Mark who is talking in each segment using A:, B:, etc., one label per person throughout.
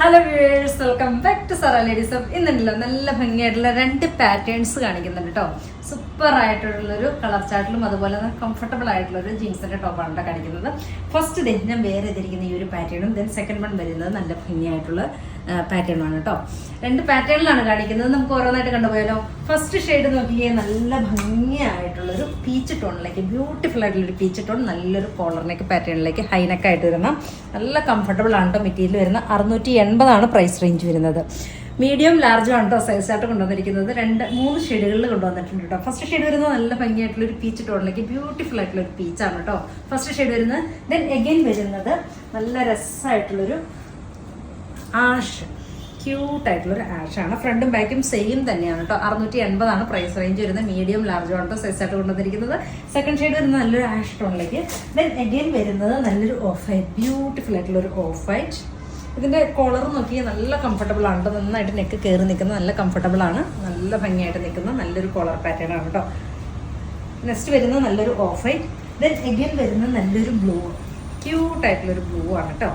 A: Hello viewers, welcome back to Sara ladies of. ഇന്നുണ്ടല്ലോ നല്ല ഭംഗിയായിട്ടുള്ള രണ്ട് പാറ്റേൺസ് കാണിക്കുന്നുണ്ട് കേട്ടോ. സൂപ്പർ ആയിട്ടുള്ളൊരു കളർ ചാർട്ടിലും അതുപോലെ തന്നെ കംഫർട്ടബിൾ ആയിട്ടുള്ളൊരു ജീൻസിന്റെ ടോപ്പാണ് കേട്ടോ കാണിക്കുന്നത്. ഫസ്റ്റ് ഡേ ഞാൻ വേറെ ചെയ്തിരിക്കുന്ന ഈ ഒരു പാറ്റേണും ദെൻ സെക്കൻഡ് വൺ വരുന്നത് നല്ല ഭംഗിയായിട്ടുള്ള പാറ്റേണാണ് കേട്ടോ. രണ്ട് പാറ്റേണിലാണ് കാണിക്കുന്നത്. നമുക്ക് ഓരോന്നായിട്ട് കണ്ടുപോയാലോ. ഫസ്റ്റ് ഷെയ്ഡ് നോക്കിയാൽ നല്ല ഭംഗിയായിട്ടുള്ളൊരു പീച്ച് ടോണിലേക്ക്, ബ്യൂട്ടിഫുൾ ആയിട്ടുള്ളൊരു പീച്ച് ടോൺ, നല്ലൊരു കോളറിലേക്ക് പാറ്റേണിലേക്ക് ഹൈനെക്കായിട്ട് വരുന്ന നല്ല കംഫർട്ടബിൾ ആണ് കേട്ടോ. മെറ്റീരിയൽ വരുന്ന 680 പ്രൈസ് റേഞ്ച് വരുന്നത്. മീഡിയം ലാർജും ആണ് കേട്ടോ സൈസ് ആയിട്ട് കൊണ്ടുവന്നിരിക്കുന്നത്. 3 ഷെയ്ഡുകളിൽ കൊണ്ടുവന്നിട്ടുണ്ട് കേട്ടോ. ഫസ്റ്റ് ഷെയ്ഡ് വരുന്നത് നല്ല ഭംഗിയായിട്ടുള്ള ഒരു പീച്ച് ടോണിലേക്ക്, ബ്യൂട്ടിഫുൾ ആയിട്ടുള്ള ഒരു പീച്ചാണ് കേട്ടോ ഫസ്റ്റ് ഷെയ്ഡ് വരുന്നത്. ദെൻ എഗെയിൻ വരുന്നത് നല്ല രസമായിട്ടുള്ളൊരു ആഷ്, ക്യൂട്ടായിട്ടുള്ളൊരു ആഷാണ്. ഫ്രണ്ടും ബാക്കും സെയിം തന്നെയാണ് കേട്ടോ. 680 പ്രൈസ് റേഞ്ച് വരുന്നത്. മീഡിയം ലാർജും ആണ് കേട്ടോ സൈസ് ആയിട്ട് കൊണ്ടുവന്നിരിക്കുന്നത്. സെക്കൻഡ് ഷെയ്ഡ് വരുന്നത് നല്ലൊരു ആഷ് ടോണിലേക്ക്. ദെൻ എഗെയിൻ വരുന്നത് നല്ലൊരു ഓഫ് വൈറ്റ്, ബ്യൂട്ടിഫുൾ ആയിട്ടുള്ള ഒരു ഓഫ് വൈറ്റ്. ഇതിന്റെ കോളർ നോക്കിയാൽ നല്ല കംഫർട്ടബിൾ ആണ് കേട്ടോ. നന്നായിട്ട് നെക്ക് കയറി നിൽക്കുന്നത്, നല്ല കംഫർട്ടബിൾ ആണ്, നല്ല ഭംഗിയായിട്ട് നിൽക്കുന്ന നല്ലൊരു കോളർ പാറ്റേൺ ആണ് കേട്ടോ. നെക്സ്റ്റ് വരുന്നത് നല്ലൊരു ഓഫ് വൈറ്റ്. ദെൻ എഗെയിൻ വരുന്നത് നല്ലൊരു ബ്ലൂ, ക്യൂട്ടായിട്ടുള്ളൊരു ബ്ലൂ ആണ് കേട്ടോ.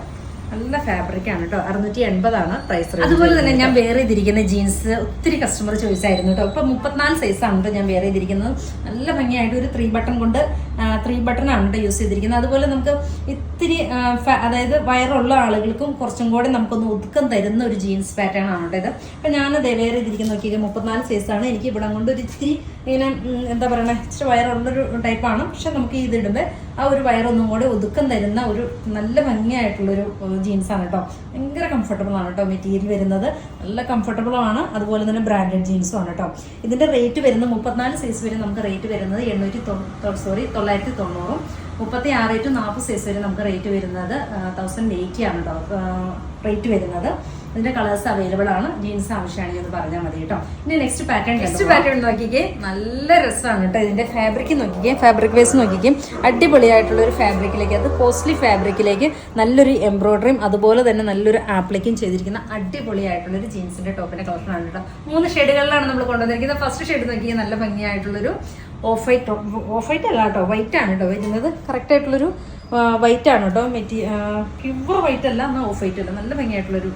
A: നല്ല ഫാബ്രിക് ആണ് കേട്ടോ. 680 പ്രൈസ് റേഞ്ച്. അതുപോലെ തന്നെ ഞാൻ വേറെ ചെയ്തിരിക്കുന്ന ജീൻസ് ഒത്തിരി കസ്റ്റമർ ചോയ്സ് ആയിരുന്നു കേട്ടോ. ഇപ്പൊ 34 സൈസാണ് കേട്ടോ ഞാൻ വേറെ ചെയ്തിരിക്കുന്നത്. നല്ല ഭംഗിയായിട്ട് ഒരു 3 ബട്ടൺ കൊണ്ട് 3 ബട്ടൺ ആണ് കേട്ടോ യൂസ് ചെയ്തിരിക്കുന്നത്. അതുപോലെ നമുക്ക് ഇത്തിരി അതായത് വയറുള്ള ആളുകൾക്കും കുറച്ചും കൂടെ നമുക്കൊന്ന് ഒതുക്കം തരുന്ന ഒരു ജീൻസ് പാറ്റേൺ ആണ് കേട്ടോ ഇത്. അപ്പൊ ഞാൻ വേറെ ചെയ്തിരിക്കുന്ന നോക്കിയാൽ 34 സൈസാണ്. എനിക്ക് ഇവിടെ കൊണ്ട് ഒരു ഇത്തിരി ഇങ്ങനെ എന്താ പറയണേ, ഇച്ചിരി വയറുള്ളൊരു ടൈപ്പാണ്. പക്ഷെ നമുക്ക് ഇത് ഇടുമ്പോൾ ആ ഒരു വയറൊന്നും കൂടെ ഒതുക്കം തരുന്ന ഒരു നല്ല ഭംഗിയായിട്ടുള്ളൊരു ജീൻസാണ് കേട്ടോ. ഭയങ്കര കംഫർട്ടബിൾ ആണ് കേട്ടോ മെറ്റീരിയൽ വരുന്നത്. നല്ല കംഫർട്ടബിൾ ആണ്. അതുപോലെ തന്നെ ബ്രാൻഡഡ് ജീൻസും ആണ് കേട്ടോ. ഇതിന്റെ റേറ്റ് വരുന്നത് 34 സൈസ് വരെ നമുക്ക് റേറ്റ് വരുന്നത് 990. 36 to 40 സൈസ് വരെ നമുക്ക് റേറ്റ് വരുന്നത് 1080 ആണ് കേട്ടോ റേറ്റ് വരുന്നത്. ഇതിന്റെ കളേഴ്സ് അവൈലബിൾ ആണ്. ജീൻസ് ആവശ്യമാണെങ്കിൽ ഒന്ന് പറഞ്ഞാൽ മതി കേട്ടോ. ഇനി നെക്സ്റ്റ് പാറ്റേൺ നോക്കിക്കേ, നല്ല രസമാണ് കേട്ടോ. ഇതിന്റെ ഫാബ്രിക് നോക്കിക്കേ, ഫാബ്രിക് വൈസ് നോക്കിക്കേ, അടിപൊളിയായിട്ടുള്ള ഒരു ഫാബ്രിക്കിലേക്ക്, അത് കോസ്റ്റ്ലി ഫാബ്രിക്കിലേക്ക് നല്ലൊരു എംബ്രോയിഡറിയും അതുപോലെ തന്നെ നല്ലൊരു ആപ്ലിക്കും ചെയ്തിരിക്കുന്ന അടിപൊളിയായിട്ടുള്ള ഒരു ജീൻസിന്റെ ടോപ്പിന്റെ കളക്ഷനാണ് കേട്ടോ. 3 ഷെയ്ഡുകളിലാണ് നമ്മൾ കൊണ്ടുവന്നിരിക്കുന്നത്. ഫസ്റ്റ് ഷെയ്ഡ് നോക്കിയാൽ നല്ല ഭംഗിയായിട്ടുള്ളൊരു ഓഫ് വൈറ്റ് അല്ല കേട്ടോ, വൈറ്റ് ആണ് കേട്ടോ വരുന്നത്. കറക്റ്റ് ആയിട്ടുള്ളൊരു വൈറ്റ് ആണ് കേട്ടോ. പ്യുവർ വൈറ്റ് അല്ല, എന്നാൽ ഓഫ് വൈറ്റ് അല്ല, നല്ല ഭംഗിയായിട്ടുള്ളൊരു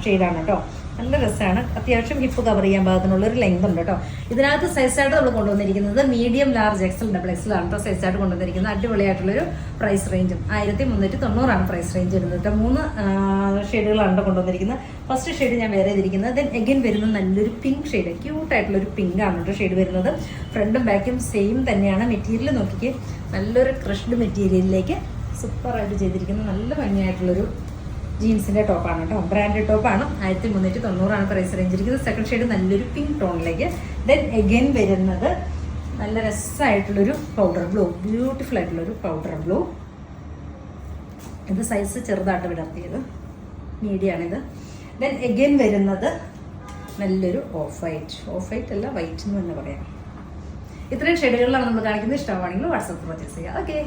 A: ഷെയ്ഡാണ് കേട്ടോ. നല്ല രസമാണ്. അത്യാവശ്യം ഹിപ്പ് കവർ ചെയ്യാൻ പാകത്തിനുള്ളൊരു ലെങ്ത് ഉണ്ട് കേട്ടോ. ഇതിനകത്ത് സൈസായിട്ട് നമ്മൾ കൊണ്ടുവന്നിരിക്കുന്നത് മീഡിയം ലാർജ് XL XL ആണ് കേട്ടോ സൈസായിട്ട് കൊണ്ടുവന്നിരിക്കുന്നത്. അടിപൊളിയായിട്ടുള്ളൊരു പ്രൈസ് റേഞ്ചും 1390 പ്രൈസ് റേഞ്ച് വരുന്നത് കേട്ടോ. 3 ഷെയ്ഡുകളാണ് കൊണ്ടുവന്നിരിക്കുന്നത്. ഫസ്റ്റ് ഷെയ്ഡ് ഞാൻ വേറെ ചെയ്തിരിക്കുന്നത്. ദെൻ എഗെയിൻ വരുന്നത് നല്ലൊരു പിങ്ക് ഷെയ്ഡ്, ക്യൂട്ടായിട്ടുള്ളൊരു പിങ്ക് ആണ് കേട്ടോ ഷെയ്ഡ് വരുന്നത്. ഫ്രണ്ടും ബാക്കും സെയിം തന്നെയാണ്. മെറ്റീരിയൽ നോക്കിക്ക്, നല്ലൊരു ക്രഷ്ഡ് മെറ്റീരിയലിലേക്ക് സൂപ്പറായിട്ട് ചെയ്തിരിക്കുന്ന നല്ല ഭംഗിയായിട്ടുള്ളൊരു ജീൻസിന്റെ ടോപ്പാണ് കേട്ടോ. ബ്രാൻഡഡ് ടോപ്പാണ്. 1390 പ്രൈസ് റേഞ്ച് ഇരിക്കുന്നത്. സെക്കൻഡ് ഷെയ്ഡ് നല്ലൊരു പിങ്ക് ടോണിലേക്ക്. ദെൻ എഗെയിൻ വരുന്നത് നല്ല രസമായിട്ടുള്ളൊരു പൗഡർ ബ്ലൂ, ബ്യൂട്ടിഫുൾ ആയിട്ടുള്ളൊരു പൗഡർ ബ്ലൂ. ഇത് സൈസ് ചെറുതായിട്ട് വിടർത്തിയത്, മീഡിയമാണിത്. ദെൻ എഗെയിൻ വരുന്നത് നല്ലൊരു ഓഫ് വൈറ്റ് അല്ല, വൈറ്റ് എന്ന് തന്നെ പറയാം. ഇത്രയും ഷെയ്ഡുകളിലാണ് നമ്മൾ കാണിക്കുന്നത്. ഇഷ്ടമാണെങ്കിൽ വാട്സാപ്പിൽ പർച്ചേസ് ചെയ്യുക. ഓക്കെ.